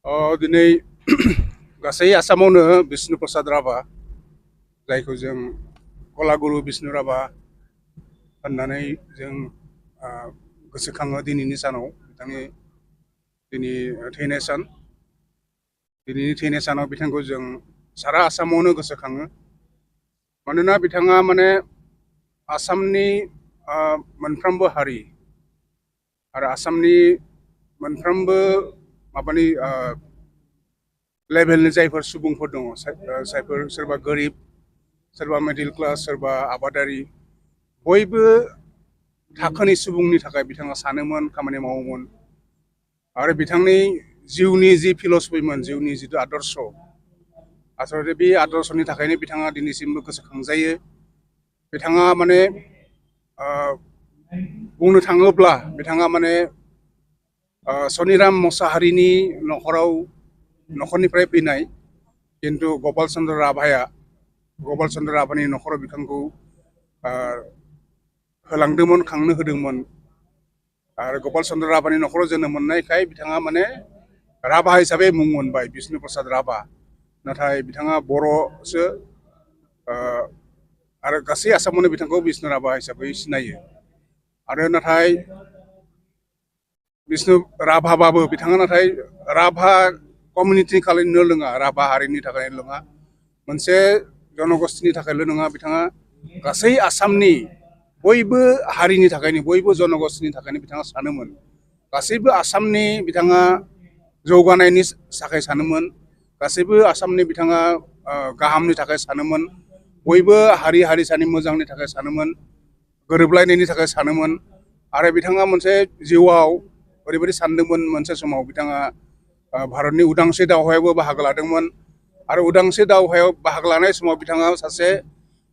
दिनै गासै आसामावनो बिष्णु प्रसाद राभा जायखौ जों कलागुरु बिष्णु राभा होननानै जों गोसोखाङो दिनैनि सानाव बिथांनि दिनै थैनाय सान दिनैनि थैनाय सानाव बिथांखौ जों सारा आसामावनो गोसोखाङो मानोना बिथाङा माने आसामनि मोनफ्रोमबो हारि आरो आसामनि मोनफ्रोमबो माबानि लेभेलनि जायफोर सुबुंफोर दङ जायफोर सोरबा गोरिब सोरबा मिडिल क्लास सोरबा आबादारि बयबो थाखोनि सुबुंनि थाखाय बिथाङा सानोमोन खामानि मावोमोन आरो बिथांनि जिउनि जि फिलसफिमोन जिउनि जिथु आदर्श आसलते बे आदर्शनि थाखायनो बिथाङा दिनैसिमबो गोसोखांजायो बिथाङा माने बुंनो थाङोब्ला बिथाङा माने सनिराम मोसाहारिनि न'खरनिफ्राय फैनाय किन्तु गपाल चन्द्र राभानि न'खराव बिथांखौ होलांदोंमोन खांनो होदोंमोन आरो गपाल चन्द्र राभानि न'खराव जोनोम मोननायखाय बिथाङा माने राभा हिसाबै मुं मोनबाय बिष्णु प्रसाद राभा नाथाय बिथाङा बर'सो आरो गासै आसामावनो बिथांखौ बिष्णु राभा हिसाबै सिनायो आरो नाथाय बिष्णु राभाबाबो बिथाङा नाथाय राभा कमिउनिटिनि खालायनो लोङा राभा हारिनि थाखाय लोङा मोनसे जनगोष्ठीनि थाखायल' नङा बिथाङा गासै आसामनि बयबो हारिनि थाखायनो बयबो जनगोष्ठीनि थाखायनो बिथाङा सानोमोन गासैबो आसामनि बिथाङा जौगानायनि थाखाय सानोमोन गासैबो आसामनि बिथाङा गाहामनि थाखाय सानोमोन बयबो हारि हारिसानि मोजांनि थाखाय सानोमोन गोरोबलायनायनि थाखाय सानोमोन आरो बिथाङा मोनसे जिउआव ओरैबायदि सानदोंमोन मोनसे समाव बिथाङा भारतनि उदांस्रि दावहायावबो बाहागो लादोंमोन आरो उदांस्रि दावहायाव बाहागो लानाय समाव बिथाङा सासे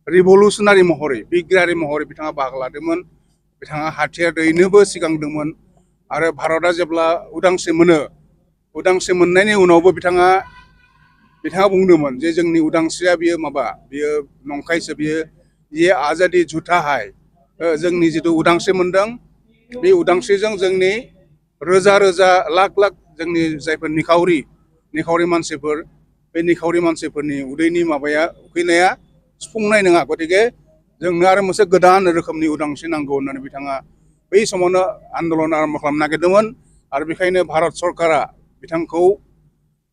रिभलुसनारि महरै बिग्रायारि महरै बिथाङा बाहागो लादोंमोन बिथाङा हाथियार दैनोबो सिगांदोंमोन आरो भारतआ जेब्ला उदांस्रि मोनो उदांस्रि मोननायनि उनावबो बिथाङा बुंदोंमोन जे जोंनि उदांस्रिया बियो नंखायसो बियो ये आजादि झूठा है जोंनि जिथु उदांस्रि मोनदों बे उदांस्रिजों जोंनि रोजा रोजा लाख लाख जोंनि जायफोर निखावरि मानसिफोर बे निखावरि मानसिफोरनि उदैनि उखैनाया सुफुंनाय नङा गतिके जोंनो आरो मोनसे गोदान रोखोमनि उदांस्रि नांगौ होननानै बिथाङा बै समावनो आन्दलन आरम्भ खालामनो नागिरदोंमोन आरो बेखायनो भारत सरकारा बिथांखौ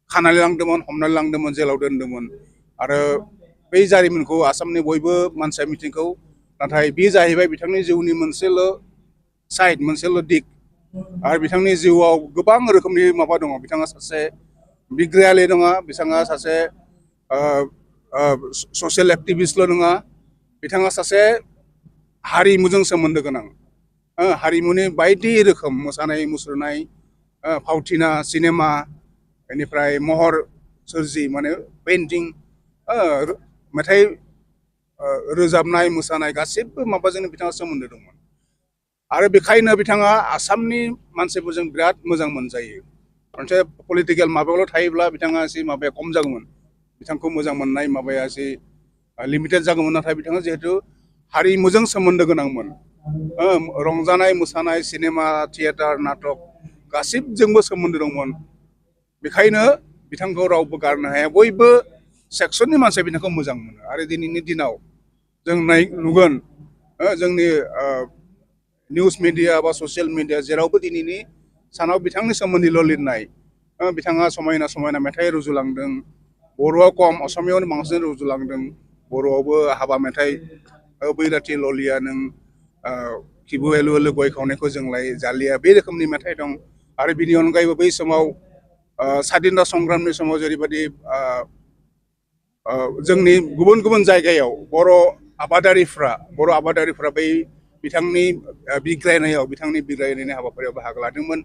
खानानै लांदोंमोन हमनानै लांदोंमोन जेलाव दोनदोंमोन आरो बै जारिमिनखौ आसामनि बयबो मानसिया मिथिगौ नाथाय बे जाहैबाय बिथांनि जिउनि मोनसेल' साइड मोनसेल' दिग आरो बिथांनि जिउआव गोबां रोखोमनि दङ बिथाङा सासे बिग्रायारि नङा बिथाङा सासे ससियेल एक्टिभिस्टल' नङा बिथाङा सासे हारिमुजों सोमोन्दो गोनां हारिमुनि बायदि रोखोम मोसानाय मुसुरनाय फावथिना सिनेमा बेनिफ्राय महर सोरजि माने पेइन्टिं मेथाइ रोजाबनाय मोसानाय गासिबो माबाजोंनो बिथाङा सोमोन्दो दंमोन आरो बेखायनो बिथाङा आसामनि मानसिफोरजों बिराद मोजां मोनजायो मोनसे पलिटिकेल माबायावल' थायोब्ला बिथाङा एसे माबाया खम जागौमोन बिथांखौ मोजां मोननाय माबाया एसे लिमिटेड जागौमोन नाथाय बिथाङा जिहेथु हारिमुजों सोमोन्दो गोनांमोन रंजानाय मोसानाय सिनेमा थियेटार नाटक गासिबजोंबो सोमोन्दो दंमोन बेखायनो बिथांखौ रावबो गारनो हाया बयबो सेक्सननि मानसिया बिथांखौ मोजां मोनो आरो दिनैनि दिनाव जों नुगोन जोंनि निउस मिडिया बा ससियेल मिडिया जेरावबो दिनैनि सानाव बिथांनि सोमोन्दैल' लिरनाय बिथाङा समायना समायना मेथाइ रुजुलांदों बर'आव खम असमियावनो बांसिन रुजुलांदों बर'आवबो हाबा मेथाइ बैराथि ललिया नों खिबु एलु एलु गय खावनायखौ जोंलाय जालिया बे रोखोमनि मेथाइ दं आरो बिनि अनगायैबो बै समाव स्वाधीनता संग्रामनि समाव जेरैबायदि जोंनि गुबुन गुबुन जायगायाव बर' आबादारिफ्रा बै बिथांनि बिग्रायनायनि हाबाफारियाव बाहागो लादोंमोन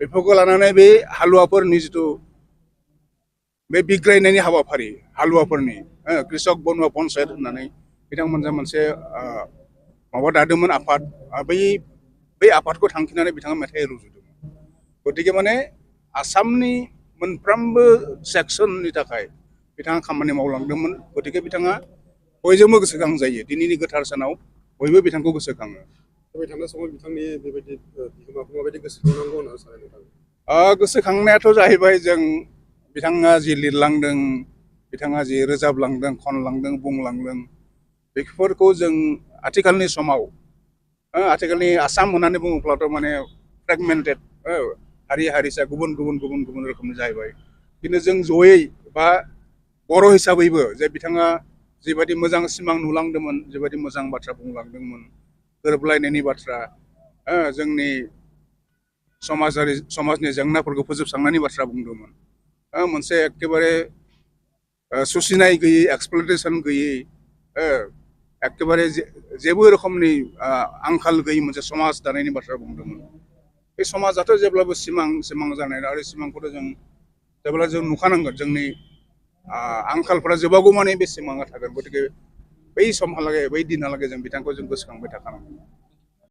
बेफोरखौ लानानै बे हालुवाफोरनि जिथु बे बिग्रायनायनि हाबाफारि हालुवाफोरनि कृषक बनुवा पन्सायत होननानै बिथांमोनजों मोनसे माबा दादोंमोन आफाद बै आफादखौ थांखिनानै बिथाङा मेथाइ रुजुदोंमोन गतिके माने आसामनि मोनफ्रोमबो सेक्सननि थाखाय बिथाङा खामानि मावलांदोंमोन गतिके बिथाङा बयजोंबो गोसोखांजायो दिनैनि गोथार सानाव बयबो बिथांखौ गोसोखाङो फैबाय थानाय समाव बिथांनि बेबायदि बिहोमाखौ माबायदि गोसोखांनांगौ होननानै सानो नोंथाङा गोसोखांनायाथ' जाहैबाय जों बिथाङा जि लिरलांदों बिथाङा जि रोजाबलांदों खनलांदों बुंलांदों बेफोरखौ जों आथिखालनि समाव आथिखालनि आसाम होननानै बुङोब्लाथ' माने फ्रेगमेन्टेड हारि हारिसा गुबुन गुबुन गुबुन गुबुन रोखोमनि जाहैबाय खिन्थु जों जयै बा बर' हिसाबैबो जे बिथाङा जिबायदि मोजां सिमां नुलांदोंमोन जिबायदि मोजां बाथ्रा बुंलांदोंमोन गोरोबलायनायनि बाथ्रा जोंनि समाजनि जेंनाफोरखौ फोजोबस्रांनायनि बाथ्रा बुंदोंमोन मोनसे एखेबारे सुसिनाय गैयै एक्सप्ल'टेसन गैयै एखेबारे जेबो रोखोमनि आंखाल गैयै मोनसे समाज दानायनि बाथ्रा बुंदोंमोन बे समाजाथ' जेब्लाबो सिमां जानाय आरो सिमांखौथ' जों जेब्ला जों नुखानांगोन जोंनि आंखालफोरा जोबागौ माने बे सिमाङा थागोन गतिके बै समहालागै बै दिनहालागै जों बिथांखौ जों गोसोखांबाय थाखानांगोन